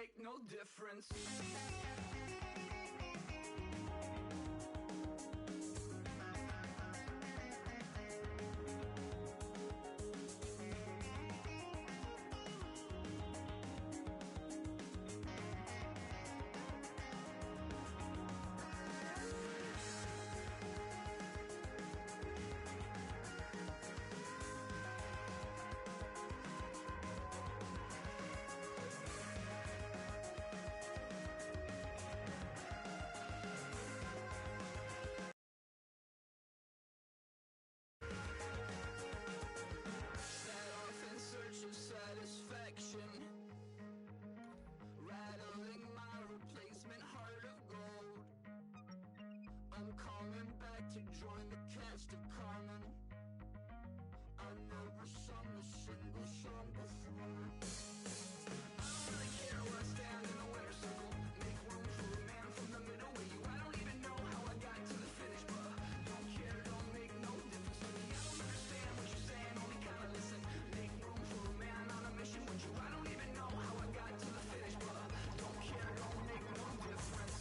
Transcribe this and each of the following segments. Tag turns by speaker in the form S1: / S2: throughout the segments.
S1: make no difference. Rattling my replacement heart of gold. I'm coming back to join the cast of Carmen. I never sung a single song before. I don't really care where I stand in the winner's circle. Make room for a man from the middle with you. I don't even know how I got to the finish, but don't care, don't make no difference to me. I don't understand what you're saying, only kinda listen. Make room for a man on a mission with you. I don't even know how I got to the finish, but don't care, don't make no difference.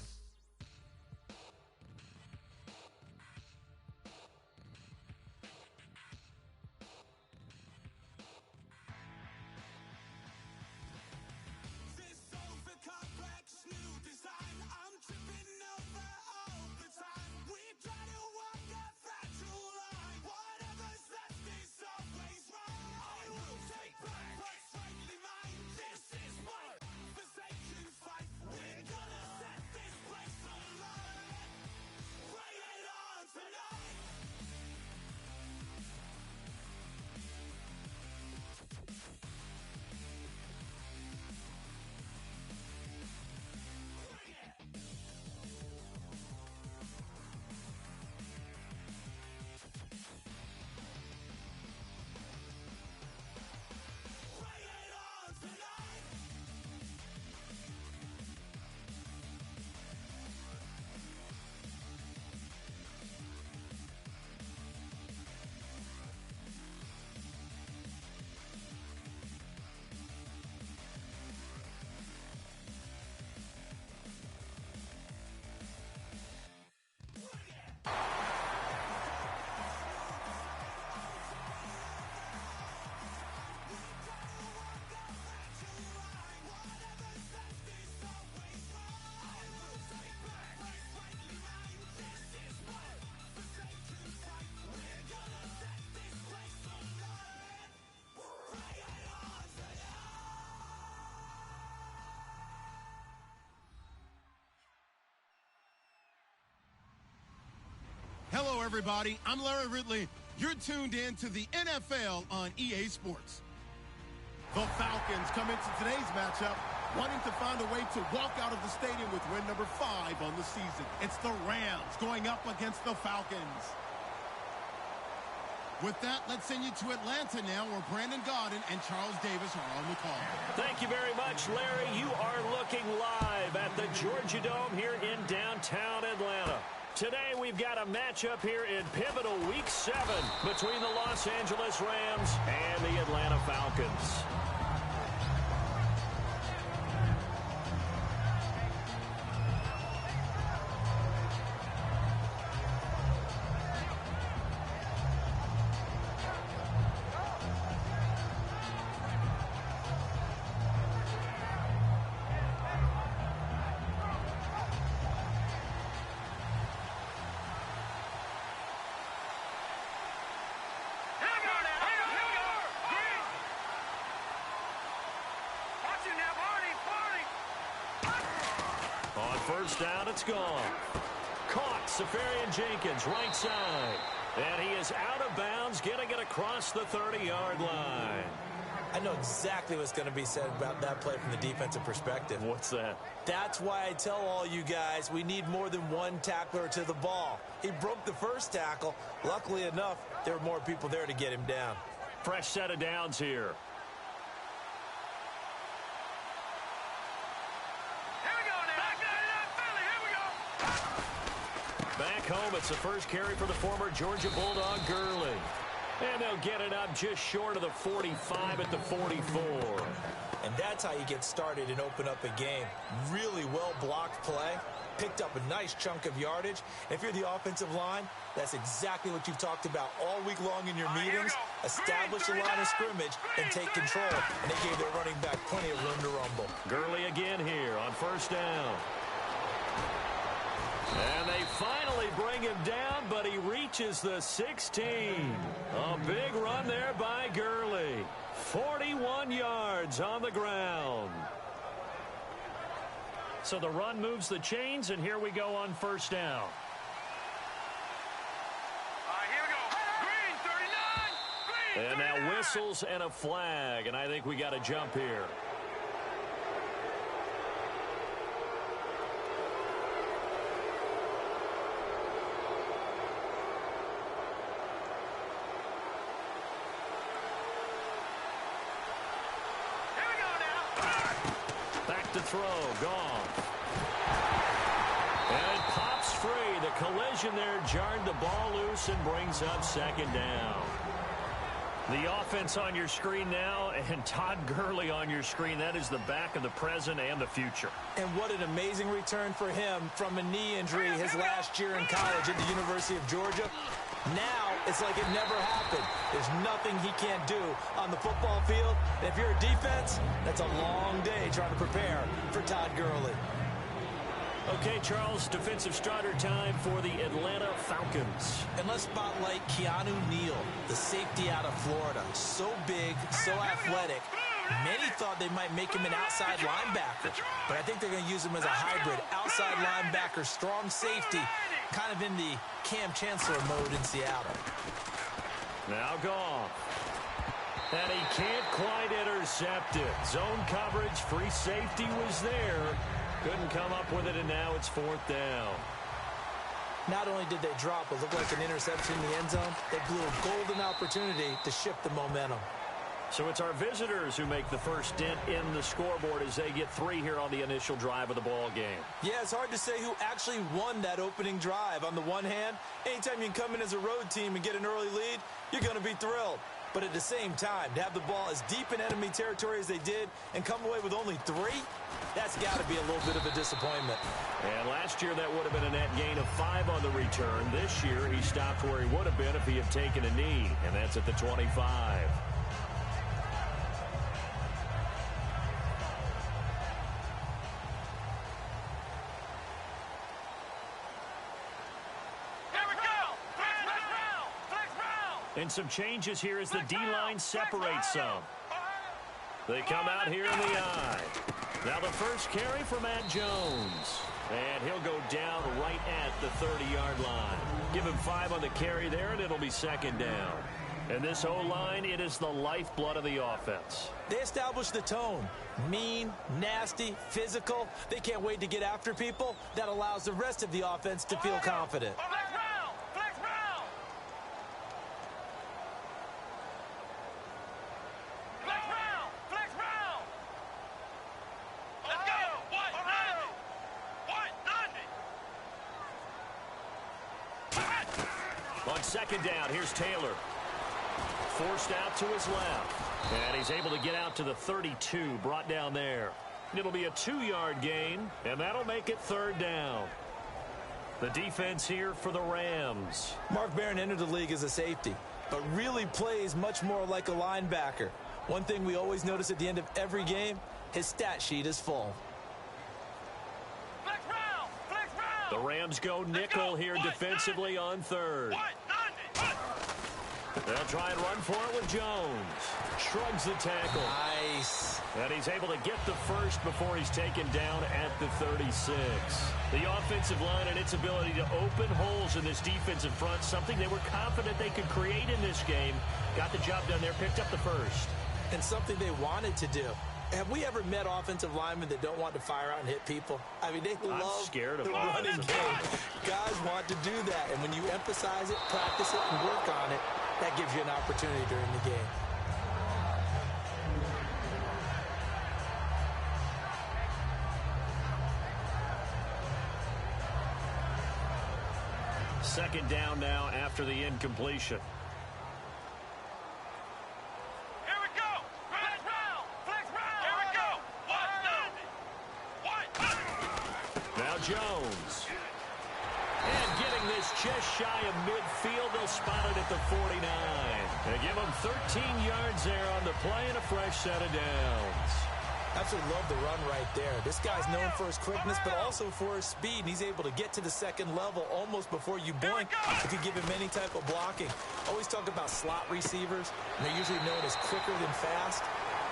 S2: Hello, everybody. I'm Larry Ridley. You're tuned in to the NFL on EA Sports. The Falcons come into today's matchup wanting to find a way to walk out of the stadium with win number 5 on the season. It's the Rams going up against the Falcons. With that, let's send you to Atlanta now, where Brandon Gaudin and Charles Davis are on the call.
S3: Thank you very much, Larry. You are looking live at the Georgia Dome here in downtown Atlanta. Today, we've got a matchup here in pivotal Week 7 between the Los Angeles Rams and the Atlanta Falcons. First down, it's gone. Caught, Safarian Jenkins, right side. And he is out of bounds, getting it across the 30-yard line.
S4: I know exactly what's going to be said about that play from the defensive perspective.
S3: What's that?
S4: That's why I tell all you guys we need more than one tackler to the ball. He broke the first tackle. Luckily enough, there were more people there to get him down.
S3: Fresh set of downs here. Back home, it's the first carry for the former Georgia Bulldog, Gurley. And they'll get it up just short of the 45 at the 44.
S4: And that's how you get started and open up a game. Really well-blocked play. Picked up a nice chunk of yardage. If you're the offensive line, that's exactly what you've talked about all week long in your meetings. Establish a line of scrimmage and take control. And they gave their running back plenty of room to rumble.
S3: Gurley again here on first down. And they finally bring him down, but he reaches the 16. A big run there by Gurley. 41 yards on the ground. So the run moves the chains, and here we go on first down.
S5: Here we go. Green, 39. Green,
S3: and now whistles and a flag, and I think we got to jump here. To throw, gone. And it pops free. The collision there jarred the ball loose and brings up second down. The offense on your screen now, and Todd Gurley on your screen. That is the back of the present and the future.
S4: And what an amazing return for him from a knee injury his last year in college at the University of Georgia. Now, it's like it never happened. There's nothing he can't do on the football field. And if you're a defense, that's a long day trying to prepare for Todd Gurley.
S3: Okay, Charles, defensive starter time for the Atlanta Falcons.
S4: And let's spotlight Keanu Neal, the safety out of Florida. So big, so athletic. Many thought they might make him an outside linebacker, but I think they're going to use him as a hybrid. Outside linebacker, strong safety, kind of in the Cam Chancellor mode in Seattle.
S3: Now gone. And he can't quite intercept it. Zone coverage, free safety was there. Couldn't come up with it, and now it's fourth down.
S4: Not only did they drop what looked like an interception in the end zone, they blew a golden opportunity to shift the momentum.
S3: So it's our visitors who make the first dent in the scoreboard as they get 3 here on the initial drive of the ball game.
S4: Yeah, it's hard to say who actually won that opening drive. On the one hand, anytime you can come in as a road team and get an early lead, you're going to be thrilled. But at the same time, to have the ball as deep in enemy territory as they did and come away with only 3, that's got to be a little bit of a disappointment.
S3: And last year that would have been a net gain of 5 on the return. This year he stopped where he would have been if he had taken a knee, and that's at the 25. And some changes here as the D-line separates some. They come out here in the eye. Now the first carry for Matt Jones. And he'll go down right at the 30-yard line. Give him 5 on the carry there, and it'll be second down. And this O-line, it is the lifeblood of the offense.
S4: They establish the tone. Mean, nasty, physical. They can't wait to get after people. That allows the rest of the offense to feel confident.
S3: On second down, here's Taylor. Forced out to his left. And he's able to get out to the 32, brought down there. It'll be a 2-yard gain, and that'll make it third down. The defense here for the Rams.
S4: Mark Barron entered the league as a safety, but really plays much more like a linebacker. One thing we always notice at the end of every game, his stat sheet is full.
S3: The Rams go nickel here defensively on third. They'll try and run for it with Jones. Shrugs the tackle.
S4: Nice.
S3: And he's able to get the first before he's taken down at the 36. The offensive line and its ability to open holes in this defensive front, something they were confident they could create in this game. Got the job done there, picked up the first.
S4: And something they wanted to do. Have we ever met offensive linemen that don't want to fire out and hit people? I mean, they love the running game. Guys want to do that, and when you emphasize it, practice it, and work on it, that gives you an opportunity during the game.
S3: Second down now after the incompletion. Jones. And getting this just shy of midfield, they'll spot it at the 49. They give him 13 yards there on the play and a fresh set of downs.
S4: Absolutely love the run right there. This guy's known for his quickness, but also for his speed. And he's able to get to the second level almost before you blink if you give him any type of blocking. Always talk about slot receivers, and they're usually known as quicker than fast.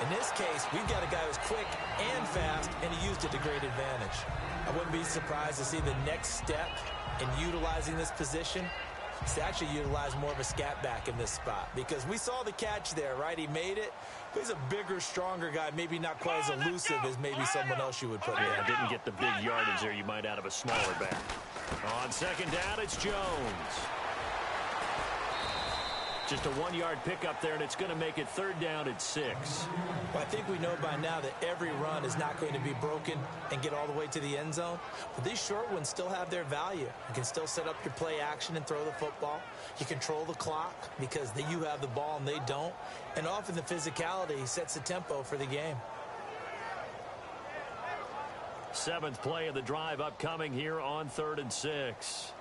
S4: In this case, we've got a guy who's quick and fast, and he used it to great advantage. I wouldn't be surprised to see the next step in utilizing this position is to actually utilize more of a scat back in this spot, because we saw the catch there, right? He made it. But he's a bigger, stronger guy, maybe not quite as elusive as maybe someone else you would put in.
S3: Yeah, didn't get the big yardage there you might out of a smaller back. On second down, it's Jones. Just a 1-yard pickup there, and it's going to make it third down at 6.
S4: Well, I think we know by now that every run is not going to be broken and get all the way to the end zone. But these short ones still have their value. You can still set up your play action and throw the football. You control the clock because you have the ball and they don't. And often the physicality sets the tempo for the game.
S3: 7th play of the drive upcoming here on 3rd and 6.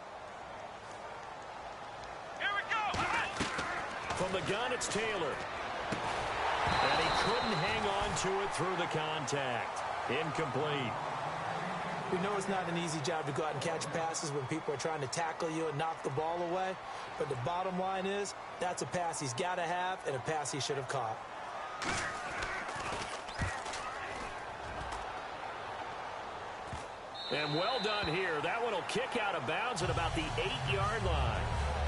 S3: From the gun, it's Taylor. And he couldn't hang on to it through the contact. Incomplete.
S4: We know it's not an easy job to go out and catch passes when people are trying to tackle you and knock the ball away. But the bottom line is, that's a pass he's got to have and a pass he should have caught.
S3: And well done here. That one will kick out of bounds at about the 8-yard line.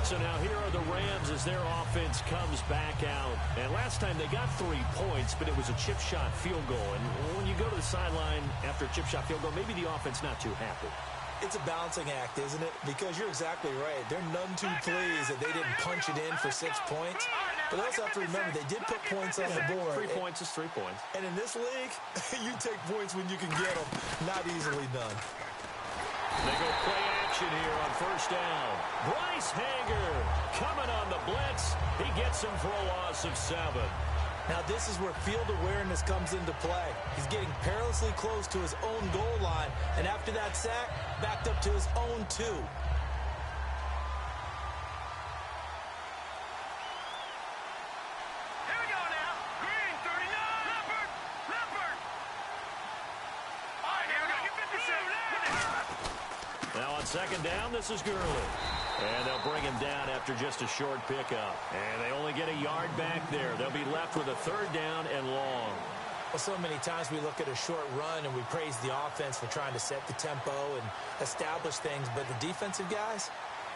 S3: So now here are the Rams as their offense comes back out. And last time they got 3 points, but it was a chip shot field goal. And when you go to the sideline after a chip shot field goal, maybe the offense not too happy.
S4: It's a balancing act, isn't it? Because you're exactly right. They're none too pleased that they didn't punch it in for 6 points. But they also have to remember they did put points on the board.
S3: 3 points is 3 points.
S4: And in this league, you take points when you can get them. Not easily done.
S3: They go play action here on first down. Bryce Hager coming on the blitz. He gets him for a loss of 7.
S4: Now this is where field awareness comes into play. He's getting perilously close to his own goal line. And after that sack, backed up to his own 2.
S3: Second down, this is Gurley. And they'll bring him down after just a short pickup. And they only get a yard back there. They'll be left with a 3rd down and long.
S4: Well, so many times we look at a short run and we praise the offense for trying to set the tempo and establish things. But the defensive guys,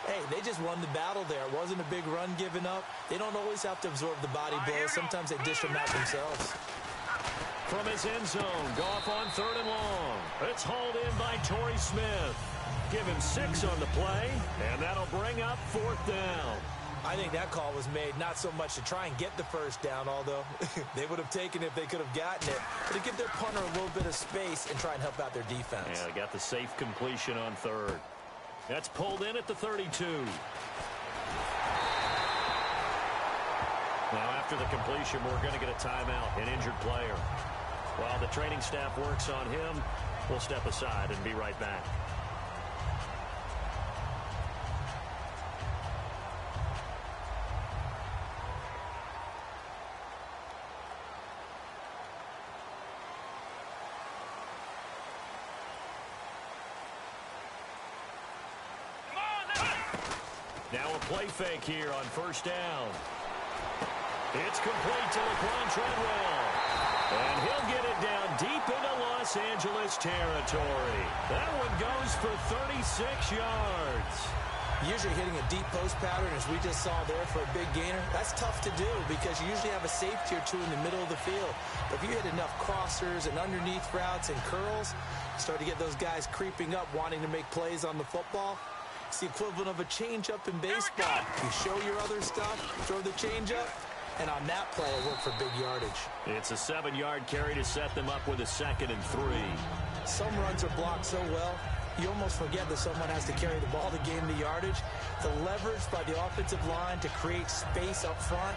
S4: hey, they just won the battle there. It wasn't a big run given up. They don't always have to absorb the body blows. Sometimes they dish them out themselves.
S3: From his end zone, Goff on 3rd and long. It's hauled in by Torrey Smith. Give him 6 on the play, and that'll bring up 4th down.
S4: I think that call was made not so much to try and get the first down, although they would have taken it if they could have gotten it, but to give their punter a little bit of space and try and help out their defense.
S3: Yeah, they got the safe completion on 3rd. That's pulled in at the 32. Now, after the completion, we're going to get a timeout, an injured player. While the training staff works on him, we'll step aside and be right back. Now a play fake here on first down. It's complete to Laquan Treadwell. And he'll get it down deep into Los Angeles territory. That one goes for 36 yards.
S4: Usually hitting a deep post pattern, as we just saw there for a big gainer, that's tough to do because you usually have a safety or 2 in the middle of the field. But if you hit enough crossers and underneath routes and curls, you start to get those guys creeping up wanting to make plays on the football. It's the equivalent of a changeup in baseball. You show your other stuff, throw the changeup, and on that play, it worked for big yardage.
S3: It's a 7-yard carry to set them up with a 2nd and 3.
S4: Some runs are blocked so well, you almost forget that someone has to carry the ball to gain the yardage. The leverage by the offensive line to create space up front,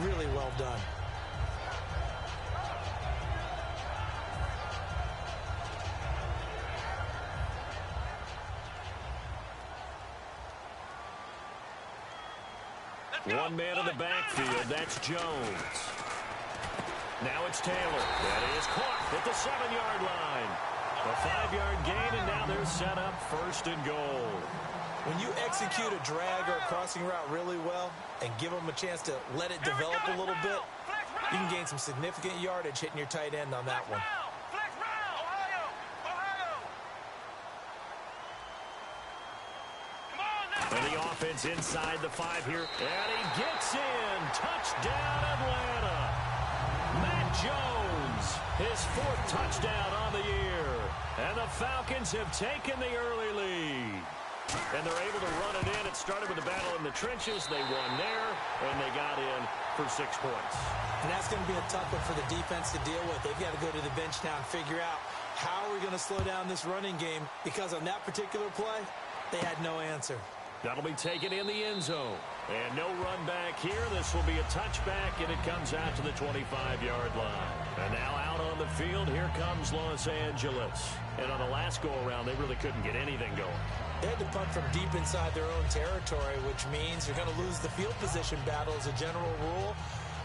S4: really well done.
S3: One man in the backfield. That's Jones. Now it's Taylor. That is caught at the 7-yard line. A 5-yard gain, and now they're set up 1st and goal.
S4: When you execute a drag or a crossing route really well and give them a chance to let it develop a little bit, you can gain some significant yardage hitting your tight end on that one.
S3: And the offense inside the 5 here. And he gets in. Touchdown, Atlanta. Matt Jones, his 4th touchdown on the year. And the Falcons have taken the early lead. And they're able to run it in. It started with a battle in the trenches. They won there, and they got in for 6 points.
S4: And that's going to be a tough one for the defense to deal with. They've got to go to the bench now and figure out how are we going to slow down this running game, because on that particular play, they had no answer.
S3: That'll be taken in the end zone. And no run back here. This will be a touchback, and it comes out to the 25-yard line. And now out on the field, here comes Los Angeles. And on the last go-around, they really couldn't get anything going.
S4: They had to punt from deep inside their own territory, which means you're going to lose the field position battle as a general rule.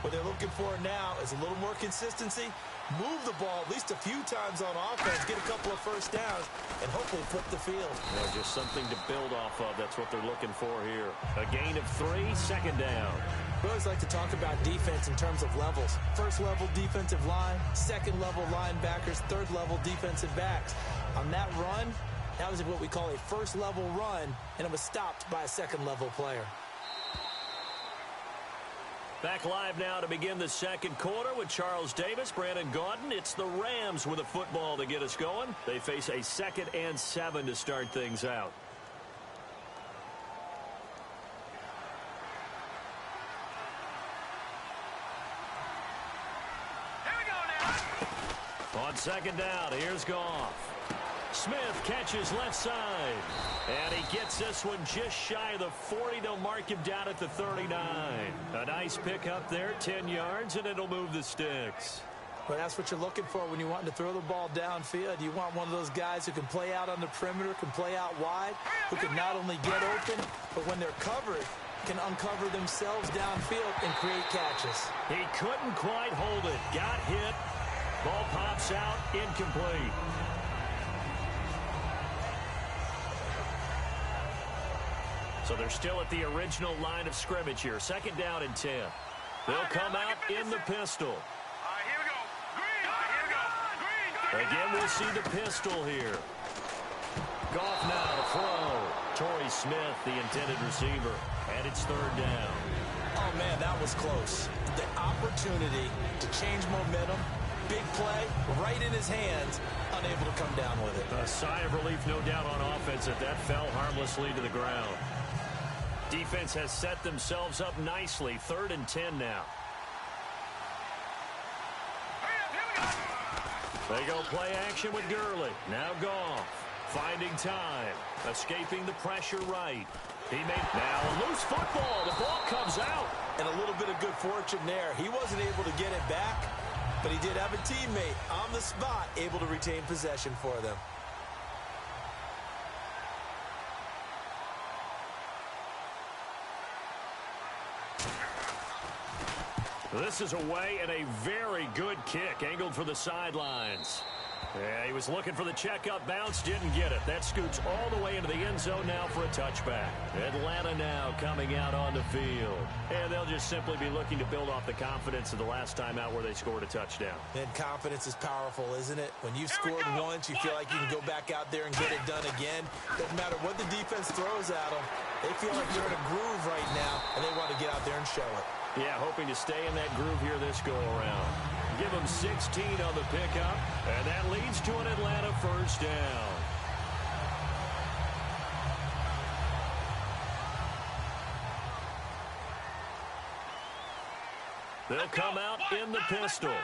S4: What they're looking for now is a little more consistency, move the ball at least a few times on offense, get a couple of first downs, and hopefully flip the field.
S3: Yeah, just something to build off of. That's what they're looking for here. A gain of 3, 2nd down.
S4: We always like to talk about defense in terms of levels. 1st level defensive line, 2nd level linebackers, 3rd level defensive backs. On that run, that was what we call a 1st level run, and it was stopped by a 2nd level player.
S3: Back live now to begin the 2nd quarter with Charles Davis, Brandon Gaudin. It's the Rams with a football to get us going. They face a 2nd and 7 to start things out.
S5: Here we go now.
S3: On 2nd down, here's Goff. Smith catches left side. And he gets this one just shy of the 40. They'll mark him down at the 39. A nice pickup there, 10 yards, and it'll move the sticks.
S4: Well, that's what you're looking for when you want to throw the ball downfield. You want one of those guys who can play out on the perimeter, can play out wide, who can not only get open, but when they're covered, can uncover themselves downfield and create catches.
S3: He couldn't quite hold it. Got hit. Ball pops out, incomplete. So they're still at the original line of scrimmage here. 2nd down and 10. They'll come out in the pistol.
S5: Here we go. Green. Here we go. Green.
S3: Again, we'll see the pistol here. Goff now to throw. Torrey Smith, the intended receiver. And it's 3rd down.
S4: Oh, man, that was close. The opportunity to change momentum, big play, right in his hands, unable to come down with it.
S3: A sigh of relief, no doubt, on offense that fell harmlessly to the ground. Defense has set themselves up nicely. 3rd and 10 now. They go play action with Gurley. Now Goff. Finding time. Escaping the pressure right. He made now a loose football. The ball comes out.
S4: And a little bit of good fortune there. He wasn't able to get it back, but he did have a teammate on the spot able to retain possession for them.
S3: This is away and a very good kick, angled for the sidelines. Yeah, he was looking for the checkup bounce, didn't get it. That scoots all the way into the end zone now for a touchback. Atlanta now coming out on the field. And they'll just simply be looking to build off the confidence of the last time out where they scored a touchdown.
S4: And confidence is powerful, isn't it? When you've scored once, you feel like you can go back out there and get it done again. Doesn't matter what the defense throws at them. They feel like they're in a groove right now, and they want to get out there and show it.
S3: Yeah, hoping to stay in that groove here this go-around. Give them 16 on the pickup, and that leads to an Atlanta 1st down. They'll come out in the pistol.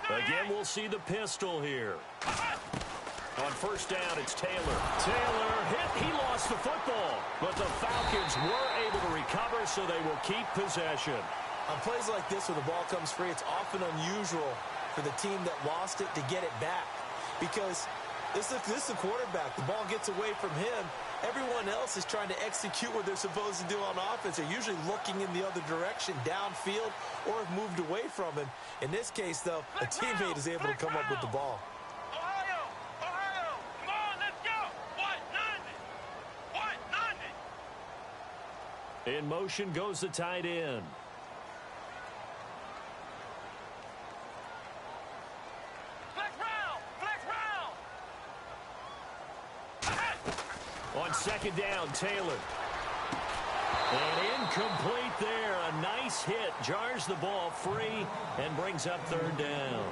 S3: Again, we'll see the pistol here. On 1st down, it's Taylor. Taylor hit. He lost the football. But the Falcons were able to recover, so they will keep possession.
S4: On plays like this where the ball comes free, it's often unusual for the team that lost it to get it back. Because this is the quarterback. The ball gets away from him, Everyone else is trying to execute what they're supposed to do on offense. They're usually looking in the other direction, downfield, or have moved away from him. In this case, though, a teammate is able to come up with the ball.
S5: Ohio! Ohio! Come on, let's go! 190!
S3: In motion goes the tight end. On second down, Taylor. And incomplete there. A nice hit. Jars the ball free and brings up third down.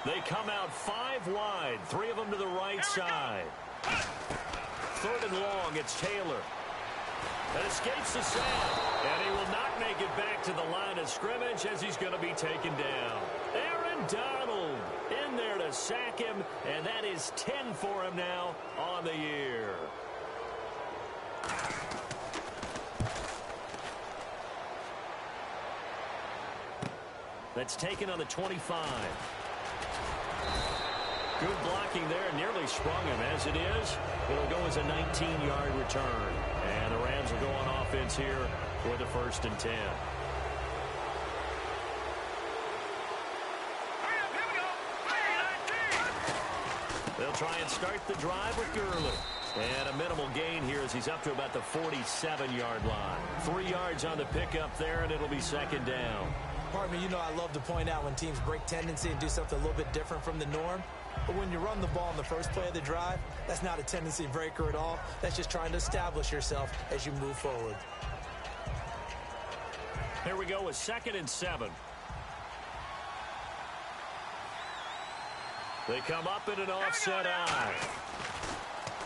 S3: They come out 5 wide. 3 of them to the right side. Third and long, it's Taylor. That escapes the sack, and he will not make it back to the line of scrimmage as he's going to be taken down. Aaron Donald in there to sack him, and that is 10 for him now on the year. That's taken on the 25. Good blocking there, nearly sprung him. As it is, it'll go as a 19-yard return. And the Rams will go on offense here for the 1st and 10. They'll try and start the drive with Gurley. And a minimal gain here as he's up to about the 47-yard line. 3 yards on the pickup there, and it'll be second down.
S4: Pardon me, you know I love to point out when teams break tendency and do something a little bit different from the norm. But when you run the ball in the first play of the drive, that's not a tendency breaker at all. That's just trying to establish yourself as you move forward.
S3: Here we go with 2nd and 7. They come up in an offset eye.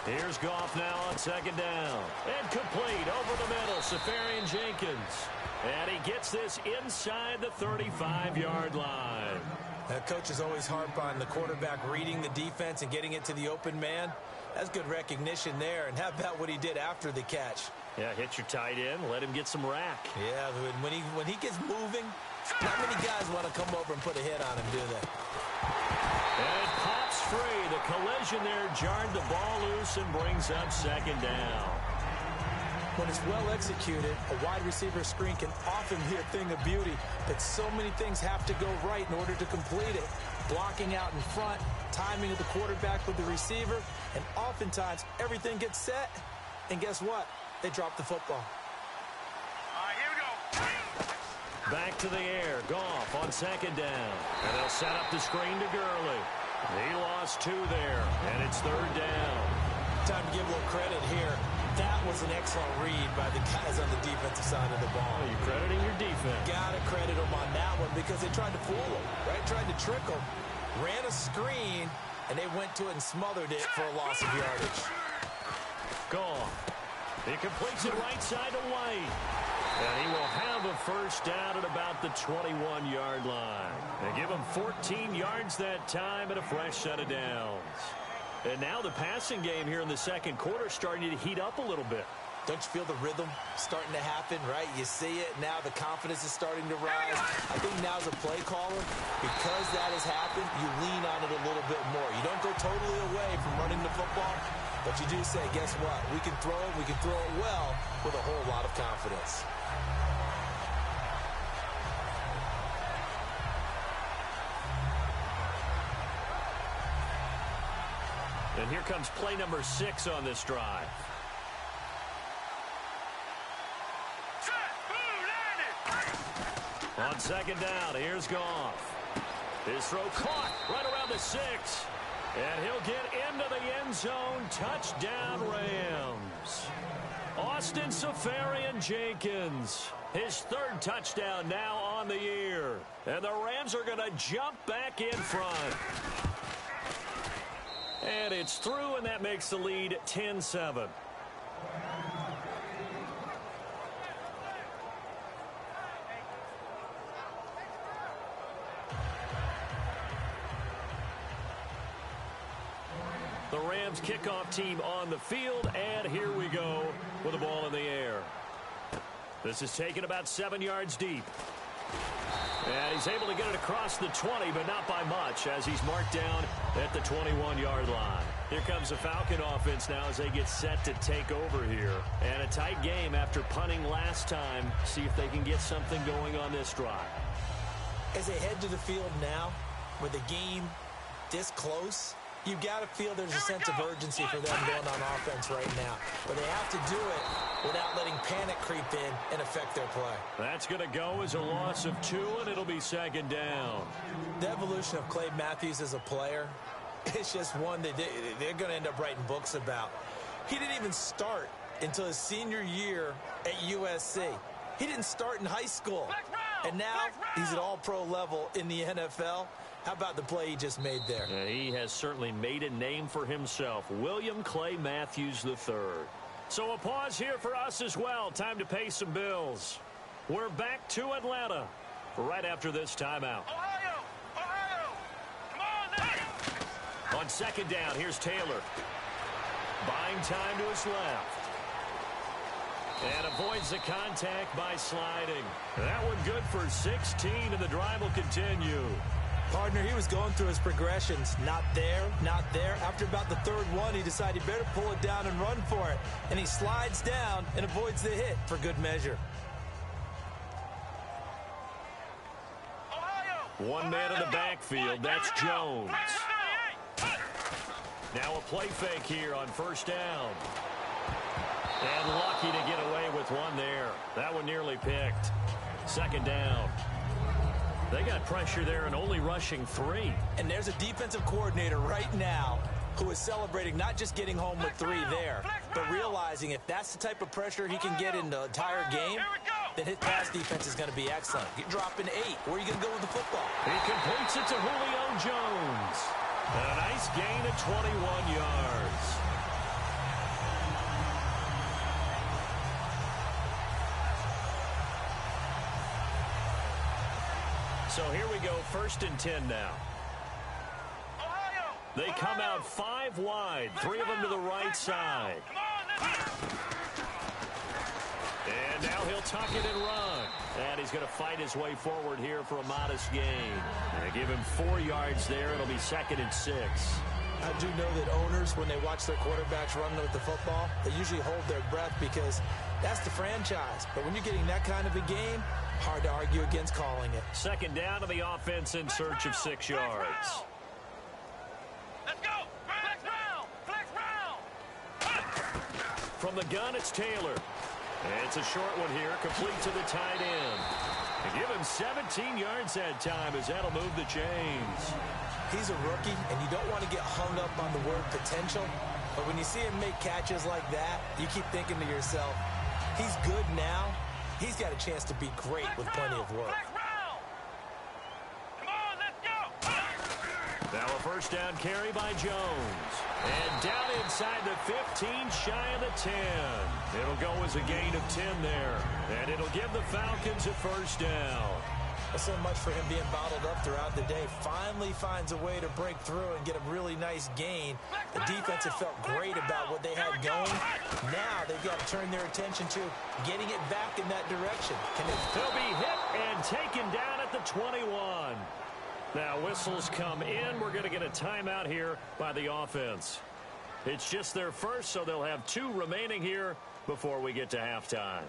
S3: Here's Goff now on 2nd down. And complete over the middle, Safarian Jenkins. And he gets this inside the 35-yard line.
S4: That coach is always harp on the quarterback reading the defense and getting it to the open man. That's good recognition there. And how about what he did after the catch?
S3: Yeah, hit your tight end, let him get some rack.
S4: Yeah, when he gets moving, not many guys want to come over and put a hit on him, do they?
S3: And it pops free. The collision there jarred the ball loose and brings up 2nd down.
S4: When it's well executed, a wide receiver screen can often be a thing of beauty, but so many things have to go right in order to complete it. Blocking out in front, timing of the quarterback with the receiver, and oftentimes everything gets set, and guess what? They drop the football.
S5: All right, here we go.
S3: Back to the air. Goff on 2nd down. And they'll set up the screen to Gurley. He lost 2 there, and it's 3rd down.
S4: Time to give a little credit here. That was an excellent read by the guys on the defensive side of the ball.
S3: You're crediting your defense.
S4: Gotta credit them on that one because they tried to fool him, right? Tried to trick him. Ran a screen, and they went to it and smothered it for a loss of yardage.
S3: Goff. He completes it right side to White. And he will have a 1st down at about the 21-yard line. They give him 14 yards that time and a fresh set of downs. And now the passing game here in the 2nd quarter starting to heat up a little bit.
S4: Don't you feel the rhythm starting to happen, right? You see it. Now the confidence is starting to rise. I think now as a play caller, because that has happened, you lean on it a little bit more. You don't go totally away from running the football, but you do say, guess what? We can throw it. We can throw it well with a whole lot of confidence.
S3: And here comes play number 6 on this drive. On 2nd down, here's Goff. His throw caught right around the 6. And he'll get into the end zone. Touchdown, Rams. Austin Safarian Jenkins. His 3rd touchdown now on the year. And the Rams are going to jump back in front. And it's through, and that makes the lead 10-7. The Rams kickoff team on the field, and here we go with the ball in the air. This is taken about 7 yards deep. And he's able to get it across the 20, but not by much, as he's marked down at the 21-yard line. Here comes the Falcon offense now as they get set to take over here. And a tight game after punting last time. See if they can get something going on this drive.
S4: As they head to the field now, with the game this close, you've got to feel there's a sense of urgency for them going on offense right now. But they have to do it without letting panic creep in and affect their play.
S3: That's going to go as a loss of 2, and it'll be second down.
S4: The evolution of Clay Matthews as a player, it's just one that they're going to end up writing books about. He didn't even start until his senior year at USC. He didn't start in high school. And now he's at all-pro level in the NFL. How about the play he just made there?
S3: Yeah, he has certainly made a name for himself. William Clay Matthews III. So a pause here for us as well. Time to pay some bills. We're back to Atlanta right after this timeout.
S5: Ohio! Ohio! Come on, there!
S3: On second down, here's Taylor. Buying time to his left. And avoids the contact by sliding. That one good for 16, and the drive will continue.
S4: Partner, he was going through his progressions. Not there, not there. After about the third one, he decided he better pull it down and run for it. And he slides down and avoids the hit for good measure.
S5: Ohio!
S3: One man in the backfield. That's Jones. Now a play fake here on first down. And lucky to get away with one there. That one nearly picked. Second down. They got pressure there and only rushing 3.
S4: And there's a defensive coordinator right now who is celebrating not just getting home with 3 there, but realizing if that's the type of pressure he can get in the entire game, then his pass defense is going to be excellent. You're dropping 8. Where are you going to go with the football?
S3: He completes it to Julio Jones. And a nice gain of 21 yards. So here we go, 1st and 10 now. They come out 5 wide, 3 of them to the right side. And now he'll tuck it and run. And he's going to fight his way forward here for a modest gain. And give him 4 yards there. It'll be 2nd and 6.
S4: I do know that owners, when they watch their quarterbacks run with the football, they usually hold their breath because that's the franchise. But when you're getting that kind of a game, hard to argue against calling it.
S3: Second down to the offense in search of 6 yards.
S5: Let's go! Flex round! Flex round!
S3: From the gun, it's Taylor. And it's a short one here, complete to the tight end. And give him 17 yards that time as that'll move the chains.
S4: He's a rookie, and you don't want to get hung up on the word potential. But when you see him make catches like that, you keep thinking to yourself, he's good now. He's got a chance to be great with plenty of work.
S5: Come on, let's go!
S3: Now a first down carry by Jones. And down inside the 15, shy of the 10. It'll go as a gain of 10 there. And it'll give the Falcons a first down.
S4: So much for him being bottled up throughout the day. Finally finds a way to break through and get a really nice gain. The defense had felt great about what they had going. Now they've got to turn their attention to getting it back in that direction.
S3: He'll be hit and taken down at the 21. Now whistles come in. We're going to get a timeout here by the offense. It's just their first, so they'll have 2 remaining here before we get to halftime.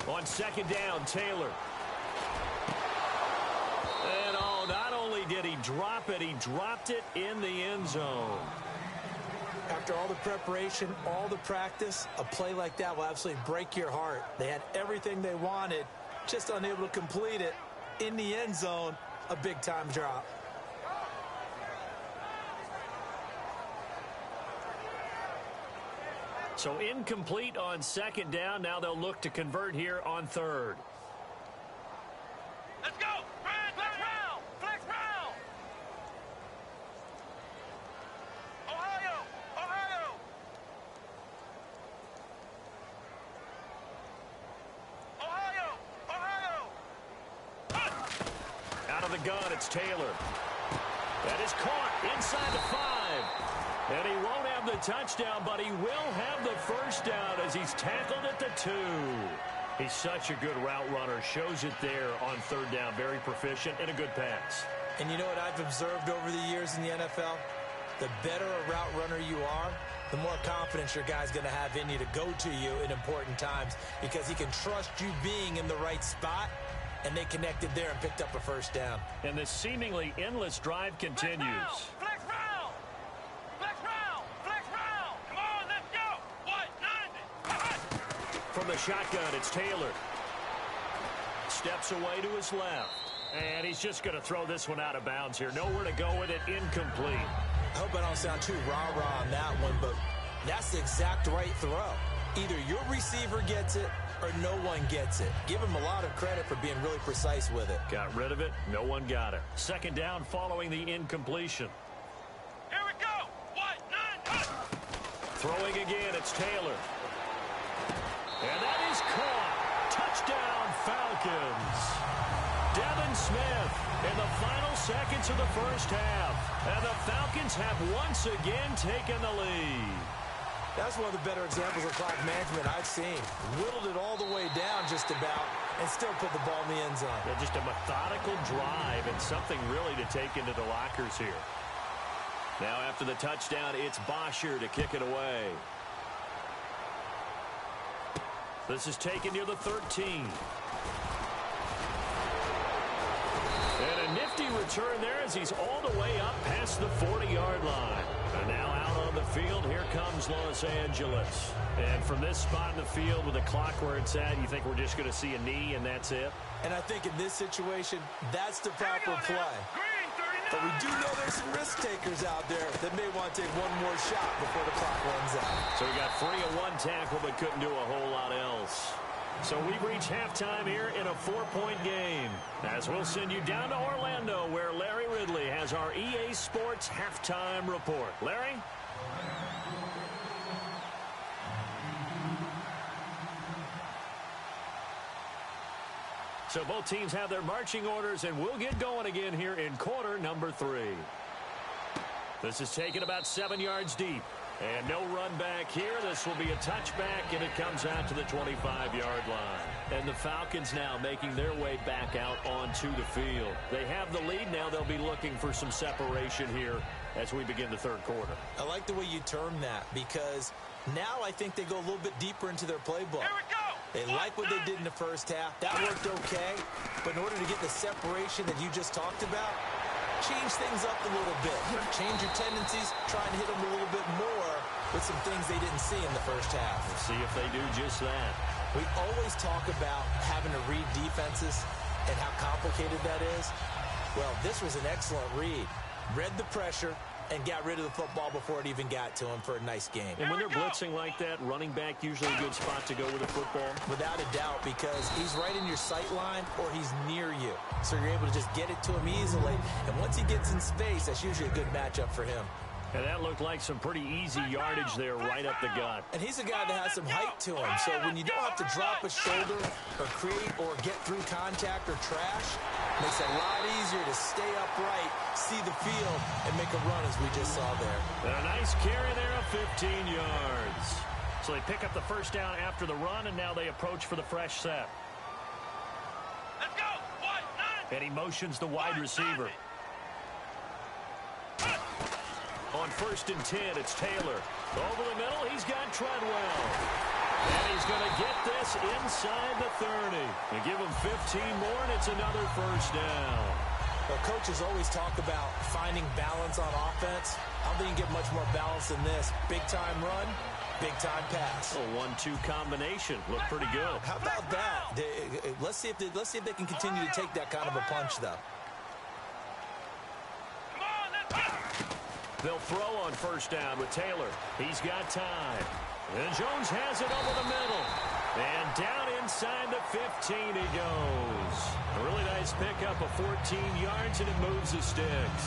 S3: On second down, Taylor. And not only did he drop it, he dropped it in the end zone.
S4: After all the preparation, all the practice, a play like that will absolutely break your heart. They had everything they wanted, just unable to complete it. In the end zone, a big-time drop.
S3: So incomplete on second down. Now they'll look to convert here on third.
S5: Let's go! Flex round! Flex round! Ohio! Ohio! Ohio! Ohio!
S3: the gun. It's Taylor. That is caught inside the 5. And he won't have the touchdown, but he will have the first down as he's tackled at the 2. He's such a good route runner. Shows it there on third down. Very proficient and a good pass.
S4: And you know what I've observed over the years in the NFL? The better a route runner you are, the more confidence your guy's going to have in you to go to you in important times because he can trust you being in the right spot, and they connected there and picked up a first down.
S3: And this seemingly endless drive continues.
S5: Flex round! Flex round! Flex round! Come on, let's go! 190!
S3: From the shotgun, it's Taylor. Steps away to his left. And he's just going to throw this one out of bounds here. Nowhere to go with it. Incomplete.
S4: I hope I don't sound too rah-rah on that one, but that's the exact right throw. Either your receiver gets it or no one gets it. Give him a lot of credit for being really precise with it.
S3: Got rid of it. No one got it. Second down following the incompletion.
S5: Here we go! 190!
S3: Throwing again, it's Taylor. And that is caught. Touchdown, Falcons. Devin Smith in the final seconds of the first half. And the Falcons have once again taken the lead.
S4: That's one of the better examples of clock management I've seen. Whittled it all the way down just about and still put the ball in the end zone.
S3: Yeah, just a methodical drive and something really to take into the lockers here. Now after the touchdown, it's Bosher to kick it away. This is taken near the 13. And a nifty return there as he's all the way up past the 40-yard line. And now out on the field, here comes Los Angeles. And from this spot in the field with the clock where it's at, you think we're just going to see a knee and that's it?
S4: And I think in this situation, that's the proper play. But we do know there's some risk takers out there that may want to take one more shot before the clock runs out.
S3: So he got free of one tackle but couldn't do a whole lot else. So we've reached halftime here in a 4-point game. As we'll send you down to Orlando where Larry Ridley has our EA Sports halftime report. Larry? So both teams have their marching orders, and we'll get going again here in quarter number 3. This is taken about 7 yards deep. And no run back here. This will be a touchback, and it comes out to the 25-yard line. And the Falcons now making their way back out onto the field. They have the lead. Now they'll be looking for some separation here as we begin the third quarter.
S4: I like the way you term that because now I think they go a little bit deeper into their playbook.
S5: Here we go!
S4: They like what they did in the first half. That worked okay. But in order to get the separation that you just talked about, change things up a little bit. Change your tendencies. Try and hit them a little bit more with some things they didn't see in the first half.
S3: Let's see if they do just that.
S4: We always talk about having to read defenses and how complicated that is. Well, this was an excellent read. Read the pressure and got rid of the football before it even got to him for a nice game.
S3: And when they're blitzing like that, running back usually a good spot to go with the football?
S4: Without a doubt, because he's right in your sight line or he's near you. So you're able to just get it to him easily. And once he gets in space, that's usually a good matchup for him.
S3: And that looked like some pretty easy yardage there right up the gut.
S4: And he's a guy that has some height to him. So when you don't have to drop a shoulder or create or get through contact or trash, makes it a lot easier to stay upright, see the field, and make a run as we just saw there.
S3: And a nice carry there of 15 yards. So they pick up the first down after the run, and now they approach for the fresh set.
S5: Let's go! 190!
S3: And he motions the wide receiver. On 1st and 10, it's Taylor. Over the middle, he's got Treadwell. And he's going to get this inside the 30. They give him 15 more, and it's another first down.
S4: Well, coaches always talk about finding balance on offense. I don't think you can get much more balance than this. Big-time run, big-time pass.
S3: A 1-2 combination. Looked pretty good.
S4: How about that? Let's see if they can continue to take that kind of a punch, though.
S3: They'll throw on first down with Taylor. He's got time. And Jones has it over the middle. And down inside the 15 he goes. A really nice pickup of 14 yards, and it moves the sticks.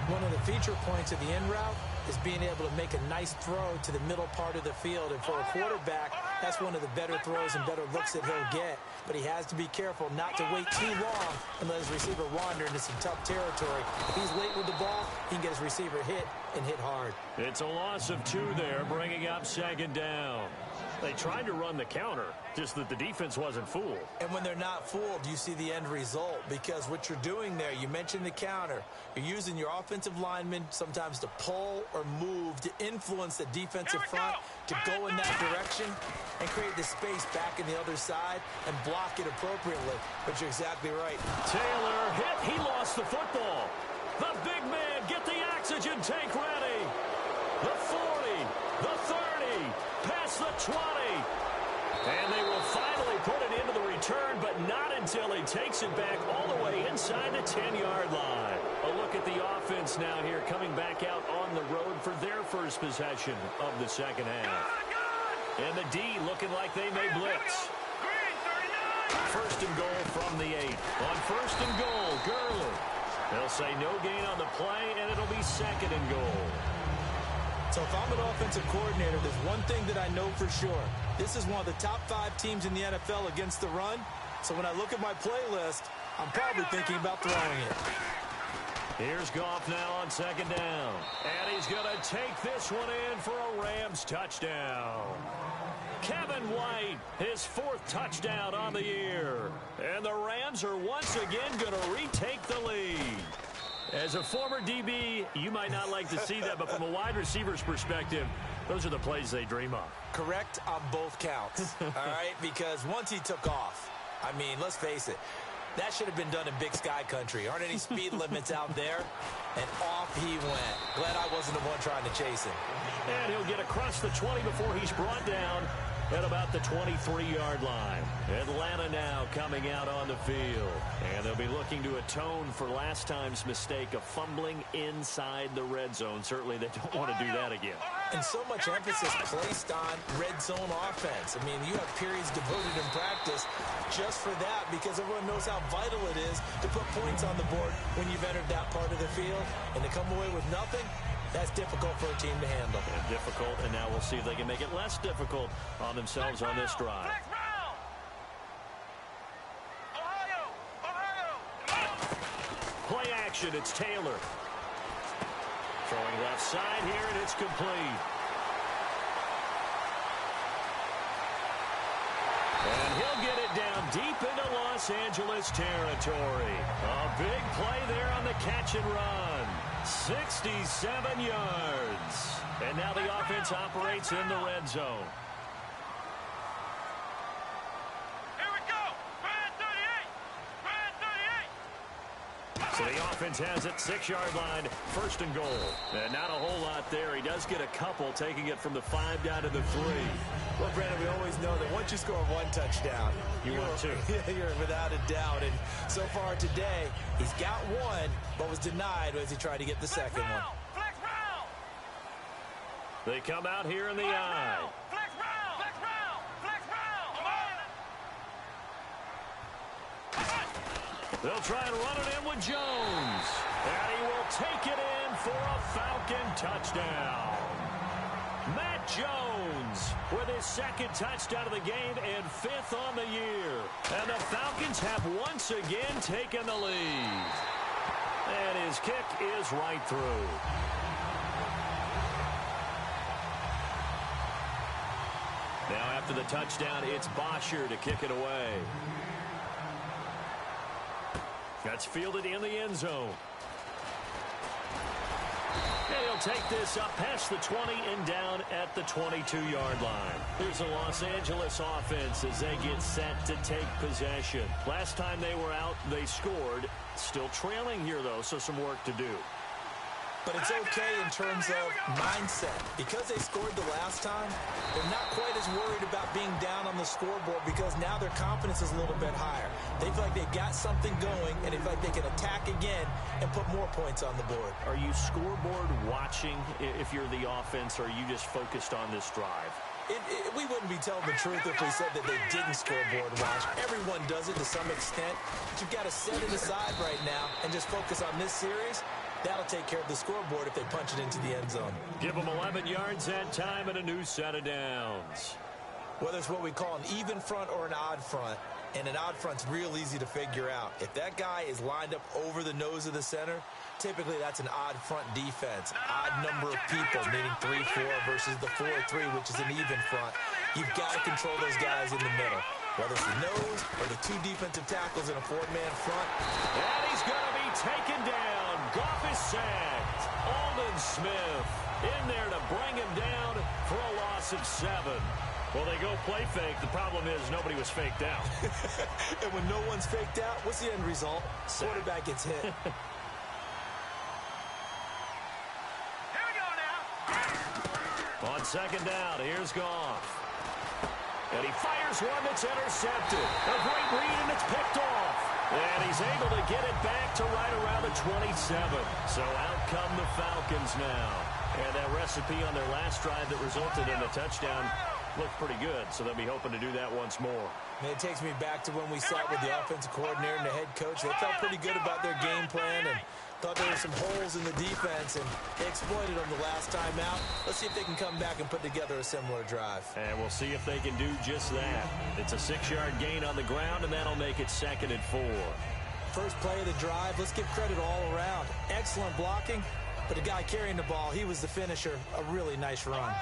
S4: One of the feature points of the end route is being able to make a nice throw to the middle part of the field. And for a quarterback, that's one of the better throws and better looks that he'll get. But he has to be careful not to wait too long and let his receiver wander into some tough territory. If he's late with the ball, he can get his receiver hit and hit hard.
S3: It's a loss of 2 there, bringing up 2nd down. They tried to run the counter, just that the defense wasn't fooled.
S4: And when they're not fooled, you see the end result, because what you're doing there, you mentioned the counter. You're using your offensive linemen sometimes to pull or move to influence the defensive front to go in that direction and create the space back in the other side and block it appropriately. But you're exactly right.
S3: Taylor hit. He lost the football. The big man, get the oxygen tank ready. The 40, the 30, past the 20. And they will finally put it into the return, but not until he takes it back all the way inside the 10-yard line. A look at the offense now here, coming back out on the road for their first possession of the second half. And the D looking like they may blitz. 1st and goal from the 8. On 1st and goal, Gurley. They'll say no gain on the play, and it'll be 2nd and goal.
S4: So if I'm an offensive coordinator, there's one thing that I know for sure. This is one of the top 5 teams in the NFL against the run. So when I look at my playlist, I'm probably thinking about throwing it.
S3: Here's Goff now on 2nd down. And he's going to take this one in for a Rams touchdown. Kevin White, his 4th touchdown on the year. And the Rams are once again going to retake the lead. As a former DB, you might not like to see that, but from a wide receiver's perspective, those are the plays they dream of.
S4: Correct on both counts, all right? Because once he took off, I mean, let's face it, that should have been done in Big Sky country. Aren't any speed limits out there? And off he went. Glad I wasn't the one trying to chase him.
S3: And he'll get across the 20 before he's brought down at about the 23-yard line. Atlanta now coming out on the field. And they'll be looking to atone for last time's mistake of fumbling inside the red zone. Certainly they don't want to do that again.
S4: And so much emphasis placed on red zone offense. I mean, you have periods devoted in practice just for that, because everyone knows how vital it is to put points on the board when you've entered that part of the field. And to come away with nothing, that's difficult for a team to handle.
S3: And difficult, and now we'll see if they can make it less difficult on themselves on this drive. Play action, it's Taylor. Throwing left side here, and it's complete. And he'll get it down deep into Los Angeles territory. A big play there on the catch and run. 67 yards. And now the offense operates in the red zone.
S5: Here we go. Red 38. Red 38.
S3: So the offense has it, 6-yard line, 1st and goal. And not a whole lot there. He does get a couple, taking it from the 5 down to the 3.
S4: Well, Brandon, we always know that once you score 1 touchdown,
S3: You want 2.
S4: You're without a doubt. And so far today, he's got 1, but was denied as he tried to get the second one.
S5: Flex round.
S3: They come out here in the eye.
S5: Flex round. Flex round. Flex round. Come on.
S3: They'll try and run it in with Jones. And he will take it in for a Falcon touchdown. Matt Jones with his 2nd touchdown of the game and 5th on the year. And the Falcons have once again taken the lead. And his kick is right through. Now after the touchdown, it's Bosher to kick it away. That's fielded in the end zone. And he'll take this up past the 20 and down at the 22-yard line. Here's the Los Angeles offense as they get set to take possession. Last time they were out, they scored. Still trailing here, though, so some work to do.
S4: But it's okay in terms of mindset. Because they scored the last time, they're not quite as worried about being down on the scoreboard, because now their confidence is a little bit higher. They feel like they've got something going, and they feel like they can attack again and put more points on the board.
S3: Are you scoreboard watching if you're the offense, or are you just focused on this drive?
S4: We wouldn't be telling the truth if we said that they didn't scoreboard watch. Everyone does it to some extent. But you've got to set it aside right now and just focus on this series. That'll take care of the scoreboard if they punch it into the end zone.
S3: Give them 11 yards that time and a new set of downs.
S4: Whether it's what we call an even front or an odd front, and an odd front's real easy to figure out. If that guy is lined up over the nose of the center, typically that's an odd front defense. Odd number of people, meaning 3-4 versus the 4-3, which is an even front. You've got to control those guys in the middle, whether it's the nose or the two defensive tackles in a four-man front.
S3: And he's going to be taken down. Goff is sacked. Aldon Smith in there to bring him down for a loss of 7. Well, they go play fake. The problem is nobody was faked out.
S4: And when no one's faked out, what's the end result? Quarterback gets hit.
S5: Here we go now.
S3: On second down, here's Goff. And he fires one that's intercepted. A great read, and it's picked off. And he's able to get it back to right around the 27. So out come the Falcons now. And that recipe on their last drive that resulted in a touchdown looked pretty good, so they'll be hoping to do that once more.
S4: Man, it takes me back to when we sat with the offensive coordinator and the head coach. They felt pretty good about their game plan and thought there were some holes in the defense, and they exploited them the last time out. Let's see if they can come back and put together a similar drive.
S3: And we'll see if they can do just that. It's a 6-yard gain on the ground, and that'll make it 2nd and 4.
S4: First play of the drive, let's give credit all around. Excellent blocking, but the guy carrying the ball, he was the finisher. A really nice run.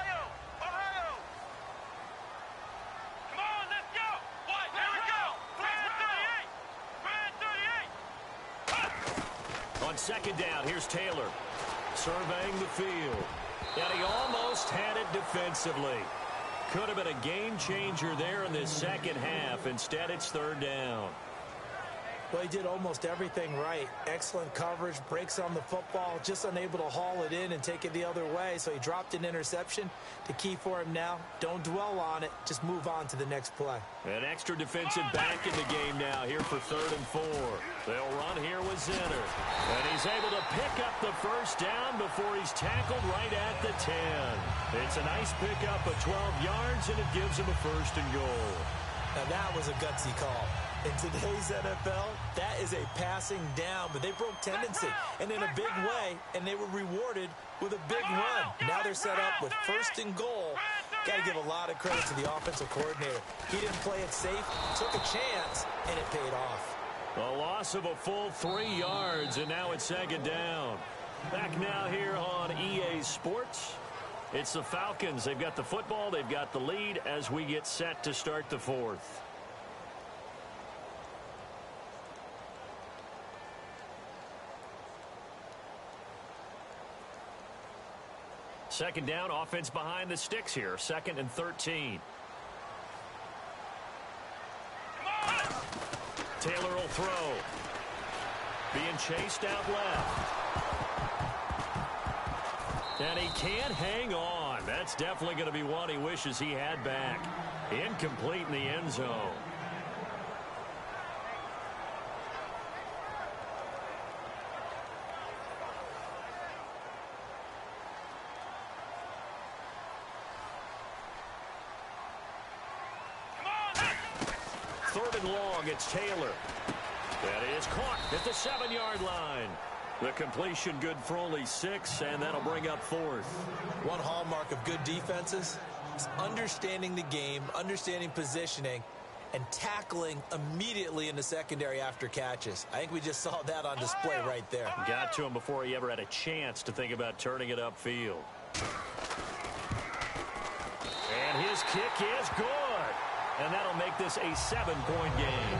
S3: On second down, here's Taylor surveying the field. And he almost had it defensively. Could have been a game changer there in this second half. Instead, it's 3rd down.
S4: Well, he did almost everything right. Excellent coverage, breaks on the football, just unable to haul it in and take it the other way. So he dropped an interception. The key for him now, don't dwell on it. Just move on to the next play.
S3: An extra defensive back in the game now here for 3rd and 4. They'll run here with Zinner. And he's able to pick up the first down before he's tackled right at the 10. It's a nice pickup of 12 yards, and it gives him a 1st and goal.
S4: Now that was a gutsy call. In today's NFL, that is a passing down, but they broke tendency, and in a big way, and they were rewarded with a big run. Now they're set up with 1st and goal. Got to give a lot of credit to the offensive coordinator. He didn't play it safe, took a chance, and it paid off.
S3: A loss of a full 3 yards, and now it's 2nd down. Back now here on EA Sports. It's the Falcons. They've got the football. They've got the lead as we get set to start the 4th. Second down, offense behind the sticks here. 2nd and 13. Taylor will throw. Being chased out left. And he can't hang on. That's definitely going to be one he wishes he had back. Incomplete in the end zone. Third and long, it's Taylor. That is caught at the 7-yard line. The completion good for only 6, and that'll bring up 4th.
S4: One hallmark of good defenses is understanding the game, understanding positioning, and tackling immediately in the secondary after catches. I think we just saw that on display right there.
S3: Got to him before he ever had a chance to think about turning it upfield. And his kick is good. And that'll make this a 7-point game.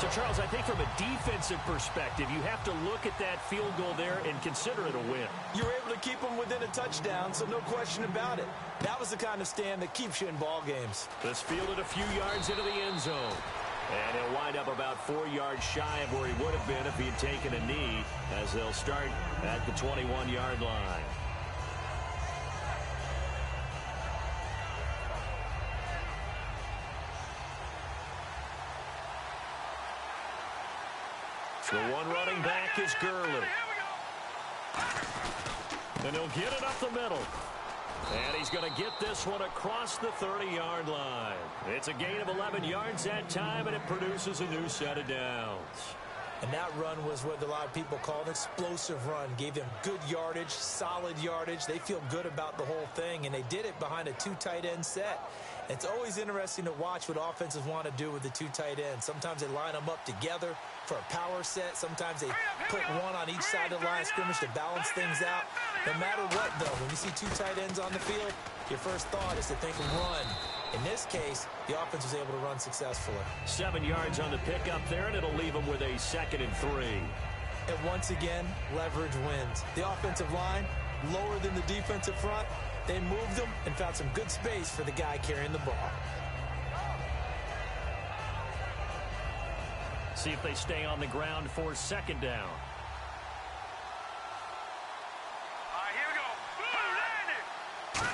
S3: So, Charles, I think from a defensive perspective, you have to look at that field goal there and consider it a win.
S4: You were able to keep them within a touchdown, so no question about it. That was the kind of stand that keeps you in ball games.
S3: This fielded a few yards into the end zone. And he'll wind up about 4 yards shy of where he would have been if he had taken a knee, as they'll start at the 21-yard line. The one running back is Gurley. And he'll get it up the middle. And he's going to get this one across the 30-yard line. It's a gain of 11 yards that time, and it produces a new set of downs.
S4: And that run was what a lot of people call an explosive run. Gave them good yardage, solid yardage. They feel good about the whole thing, and they did it behind a 2 tight end set. It's always interesting to watch what offenses want to do with the 2 tight ends. Sometimes they line them up together for a power set. Sometimes they put one on each side of the line of scrimmage to balance things out. No matter what, though, when you see 2 tight ends on the field, your first thought is to think run. In this case, the offense was able to run successfully. 7 yards on the pickup there, and it'll leave them with a 2nd and 3. And once again, leverage wins. The offensive line, lower than the defensive front. They moved them and found some good space for the guy carrying the ball.
S3: See if they stay on the ground for 2nd down.
S5: Here we go.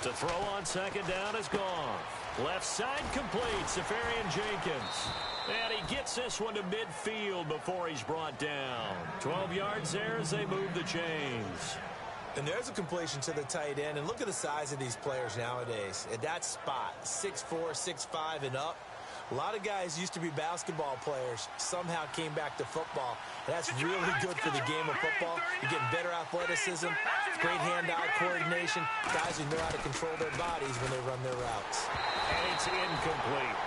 S3: To throw on 2nd down is gone. Left side complete, Safarian Jenkins. And he gets this one to midfield before he's brought down. 12 yards there as they move the chains.
S4: And there's a completion to the tight end. And look at the size of these players nowadays. At that spot, 6'4", 6'5", and up. A lot of guys used to be basketball players, somehow came back to football. And that's really good for the game of football. You're getting better athleticism, great hand-eye coordination, guys who know how to control their bodies when they run their routes.
S3: And it's incomplete.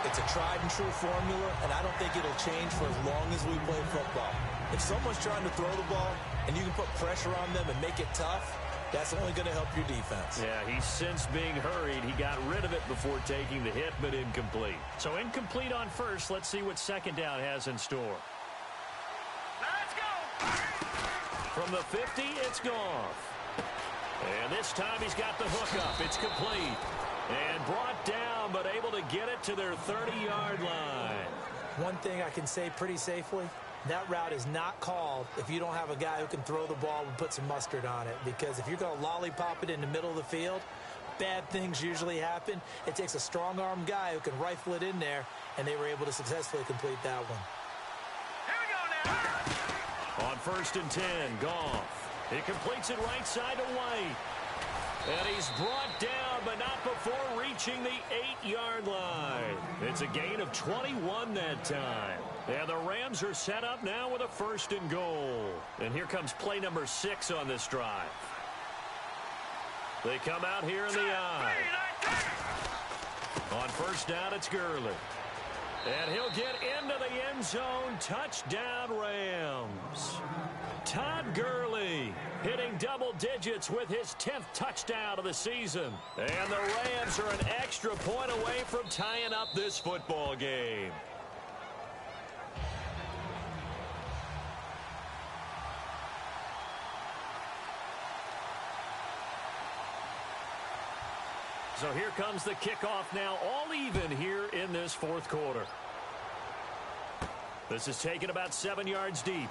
S4: It's a tried-and-true formula, and I don't think it'll change for as long as we play football. If someone's trying to throw the ball and you can put pressure on them and make it tough, that's only going to help your defense.
S3: Yeah, he's since being hurried. He got rid of it before taking the hit, but incomplete. So incomplete on first. Let's see what 2nd down has in store.
S5: Let's go.
S3: From the 50, it's Goff. And this time he's got the hook up. It's complete. And brought down, but able to get it to their 30-yard line.
S4: One thing I can say pretty safely, that route is not called if you don't have a guy who can throw the ball and put some mustard on it. Because if you're going to lollipop it in the middle of the field, bad things usually happen. It takes a strong-arm guy who can rifle it in there, and they were able to successfully complete that one.
S5: Here we go now.
S3: On 1st and 10, Goff. He completes it right side to White. And he's brought down, but not before reaching the 8-yard line. It's a gain of 21 that time. And the Rams are set up now with a 1st and goal. And here comes play number 6 on this drive. They come out here in the I. On 1st down, it's Gurley. And he'll get into the end zone. Touchdown, Rams. Todd Gurley hitting double digits with his 10th touchdown of the season. And the Rams are an extra point away from tying up this football game. So here comes the kickoff now, all even here in this 4th quarter. This is taken about 7 yards deep.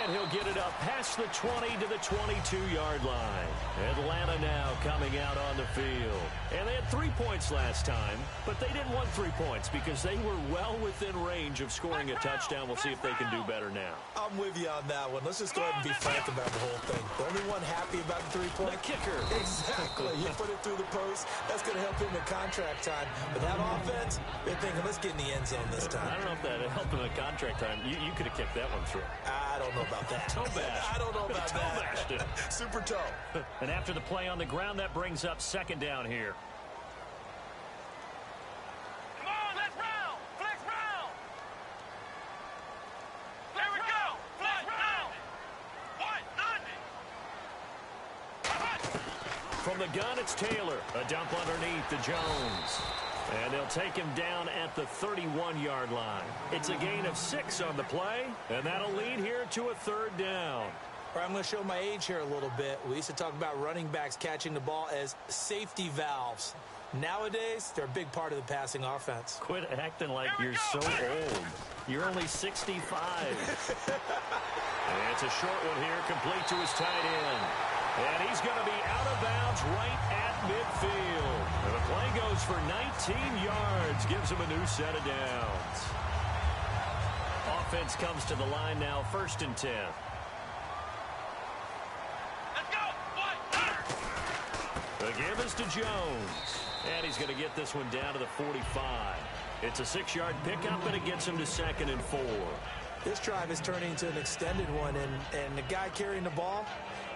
S3: And he'll get it up past the 20 to the 22-yard line. Atlanta now coming out on the field. And they had 3 points last time, but they didn't want 3 points because they were well within range of scoring a touchdown. We'll see if they can do better now.
S4: I'm with you on that one. Let's just go ahead and be frank about the whole thing. The only one happy about the 3-point?
S3: The kicker.
S4: Exactly. You put it through the post. That's going to help him in contract time. But that offense, they're thinking, let's get in the end zone this time.
S3: I don't know if that helped him in contract time. You could have kicked that one through.
S4: I don't know about that.
S3: Toe bash.
S4: I don't know about
S3: toe
S4: that.
S3: Bashed it.
S4: Super toe.
S3: And after the play on the ground, that brings up 2nd down here.
S5: Come on, let's round. Flex round. There we go. Flex round.
S3: From the gun, it's Taylor. A dump underneath to Jones. And they'll take him down at the 31-yard line. It's a gain of 6 on the play, and that'll lead here to a 3rd down.
S4: All right, I'm going to show my age here a little bit. We used to talk about running backs catching the ball as safety valves. Nowadays, they're a big part of the passing offense.
S3: Quit acting like you're so old. You're only 65. And it's a short one here, complete to his tight end. And he's going to be out of bounds right at midfield. And the play goes for 19 yards, gives him a new set of downs. Offense comes to the line now, 1st and 10.
S5: Let's
S3: The give is to Jones. And he's going to get this one down to the 45. It's a 6-yard pickup, and it gets him to 2nd and 4.
S4: This drive is turning into an extended one, and the guy carrying the ball,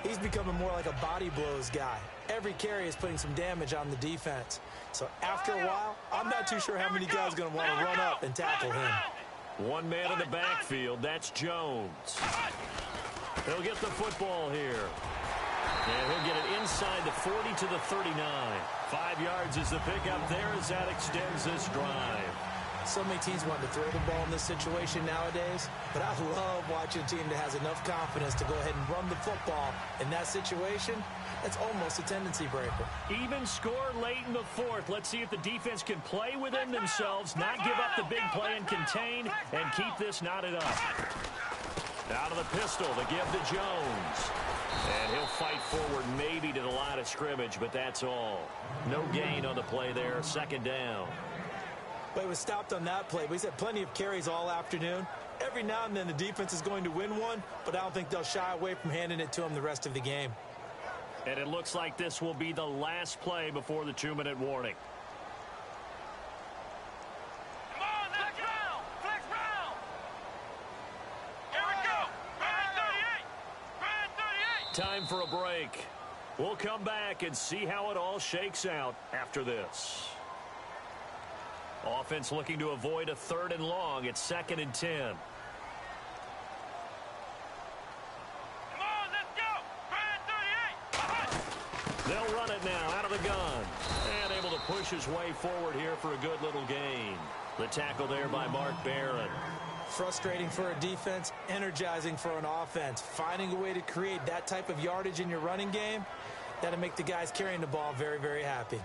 S4: he's becoming more like a body blows guy. Every carry is putting some damage on the defense. So after a while, I'm not too sure how many guys are going to want to run up and tackle him.
S3: One man in the backfield, that's Jones. He'll get the football here. And he'll get it inside the 40 to the 39. 5 yards is the pickup there as that extends this drive.
S4: So many teams want to throw the ball in this situation nowadays, but I love watching a team that has enough confidence to go ahead and run the football. In that situation, that's almost a tendency breaker.
S3: Even score late in the 4th. Let's see if the defense can play within themselves, not give up the big play and contain, and keep this knotted up. Out of the pistol, the give to Jones. And he'll fight forward maybe to the line of scrimmage, but that's all. No gain on the play there, 2nd down.
S4: But he was stopped on that play. But he's had plenty of carries all afternoon. Every now and then the defense is going to win one, but I don't think they'll shy away from handing it to him the rest of the game.
S3: And it looks like this will be the last play before the 2-minute warning.
S5: Come on, flex round! Flex round! Here we go! Ryan 38! Ryan 38!
S3: Time for a break. We'll come back and see how it all shakes out after this. Offense looking to avoid a 3rd and long. It's 2nd and 10.
S5: Come on, let's go! Ryan 38!
S3: They'll run it now out of the gun. And able to push his way forward here for a good little gain. The tackle there by Mark Barron.
S4: Frustrating for a defense, energizing for an offense. Finding a way to create that type of yardage in your running game, that'll make the guys carrying the ball very, very happy.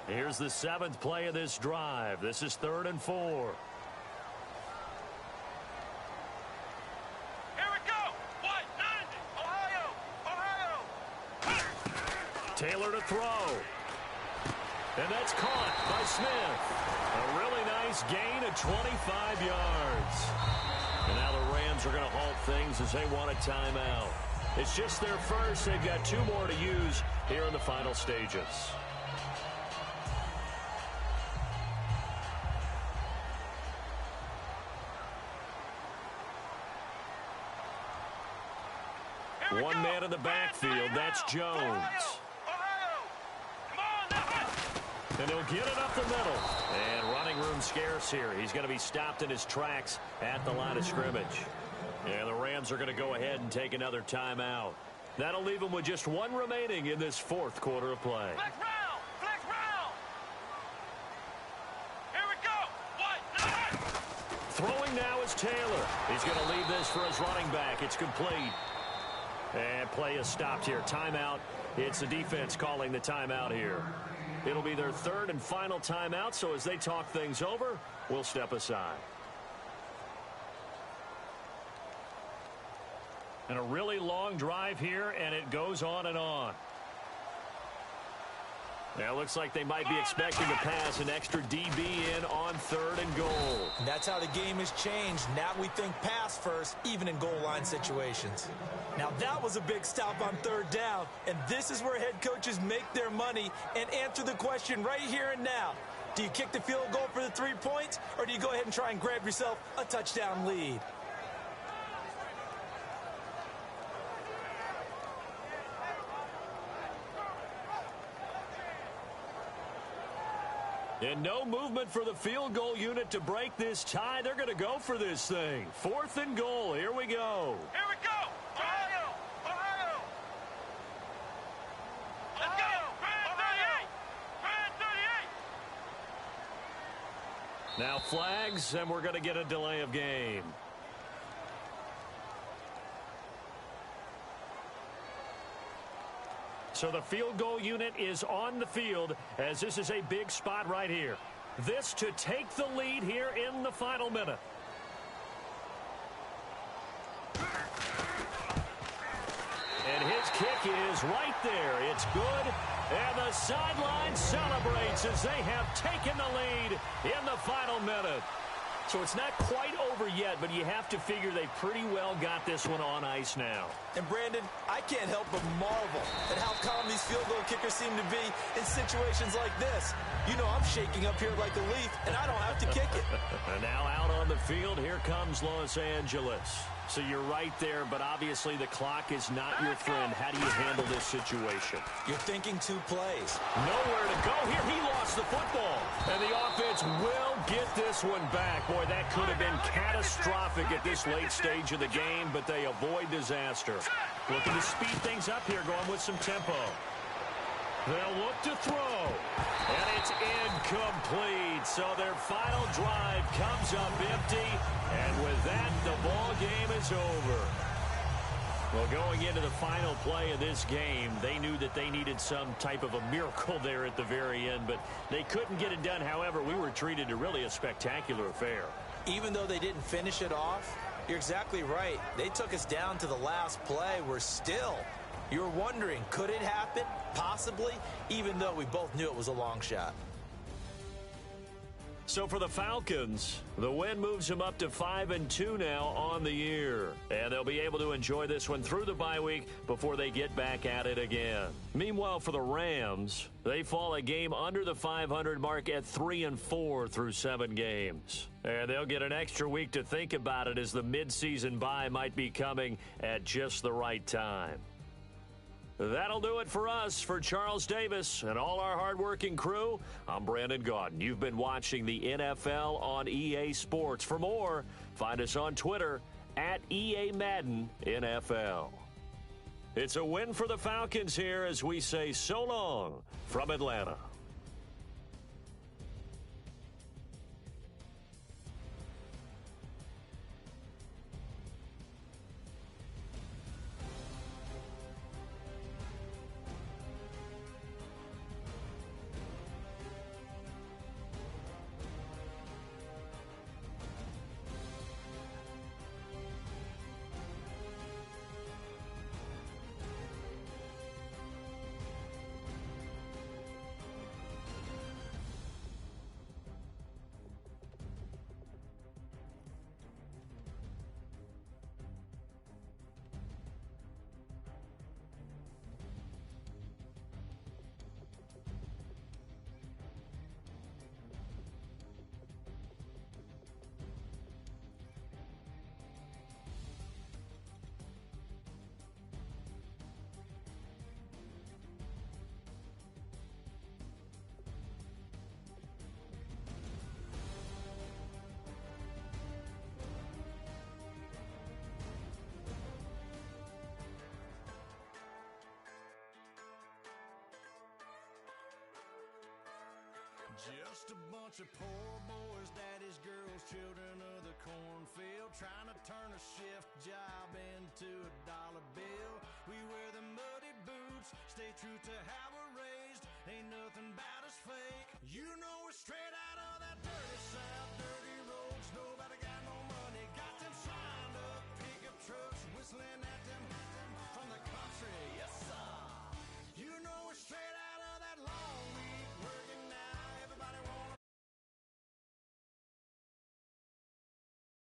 S3: Here's the 7th play of this drive. This is 3rd and 4.
S5: Here we go! 190! Ohio!
S3: Taylor to throw. And that's caught by Smith. A really nice gain of 25 yards. And now the Rams are going to halt things as they want a timeout. It's just their first. They've got 2 more to use here in the final stages. One man in the backfield, that's Jones. And he'll get it up the middle. And running room scarce here. He's going to be stopped in his tracks at the line of scrimmage. And the Rams are going to go ahead and take another timeout. That'll leave them with just 1 remaining in this 4th quarter of play.
S5: Flex round! Flex round! Here we go! 1, 9!
S3: Throwing now is Taylor. He's going to leave this for his running back. It's complete. And play is stopped here. Timeout. It's the defense calling the timeout here. It'll be their 3rd and final timeout, so as they talk things over, we'll step aside. And a really long drive here, and it goes on and on. Now, it looks like they might be expecting to pass an extra DB in on 3rd and goal.
S4: And that's how the game has changed. Now we think pass first, even in goal line situations. Now that was a big stop on 3rd down, and this is where head coaches make their money and answer the question right here and now. Do you kick the field goal for the 3 points, or do you go ahead and try and grab yourself a touchdown lead?
S3: And no movement for the field goal unit to break this tie. They're going to go for this thing. 4th and goal. Here we go.
S5: Here we go! Ohio! Ohio! Let's go! Ryan 38! Ryan 38!
S3: Now flags, and we're going to get a delay of game. So the field goal unit is on the field as this is a big spot right here. This to take the lead here in the final minute. And his kick is right there. It's good. And the sideline celebrates as they have taken the lead in the final minute. So it's not quite over yet, but you have to figure they pretty well got this one on ice now.
S4: And, Brandon, I can't help but marvel at how calm these field goal kickers seem to be in situations like this. You know I'm shaking up here like a leaf, and I don't have to kick it.
S3: And now out on the field, here comes Los Angeles. So you're right there, but obviously the clock is not your friend. How do you handle this situation?
S4: You're thinking 2 plays.
S3: Nowhere to go here. He lost the football. And the offense will get this one back. Boy, that could have been catastrophic at this late stage of the game, but they avoid disaster. Looking to speed things up here, going with some tempo. They'll look to throw. And it's incomplete. So their final drive comes up empty. And with that, the ball game is over. Well, going into the final play of this game, they knew that they needed some type of a miracle there at the very end, but they couldn't get it done. However, we were treated to really a spectacular affair.
S4: Even though they didn't finish it off, you're exactly right. They took us down to the last play. You're wondering, could it happen? Possibly, even though we both knew it was a long shot.
S3: So for the Falcons, the win moves them up to 5-2 now on the year. And they'll be able to enjoy this one through the bye week before they get back at it again. Meanwhile, for the Rams, they fall a game under the 500 mark at 3-4 through 7 games. And they'll get an extra week to think about it as the midseason bye might be coming at just the right time. That'll do it for us. For Charles Davis and all our hardworking crew, I'm Brandon Gaudin. You've been watching the NFL on EA Sports. For more, find us on Twitter at EA Madden NFL. It's a win for the Falcons here as we say so long from Atlanta.
S1: Just a bunch of poor boys, daddy's girls, children of the cornfield, trying to turn a shift job into a dollar bill. We wear the muddy boots, stay true to how we're raised, ain't nothing about us fake. You know we're straight out of that dirty south, dirty roads, nobody got no money, got them signed up, pickup trucks, whistling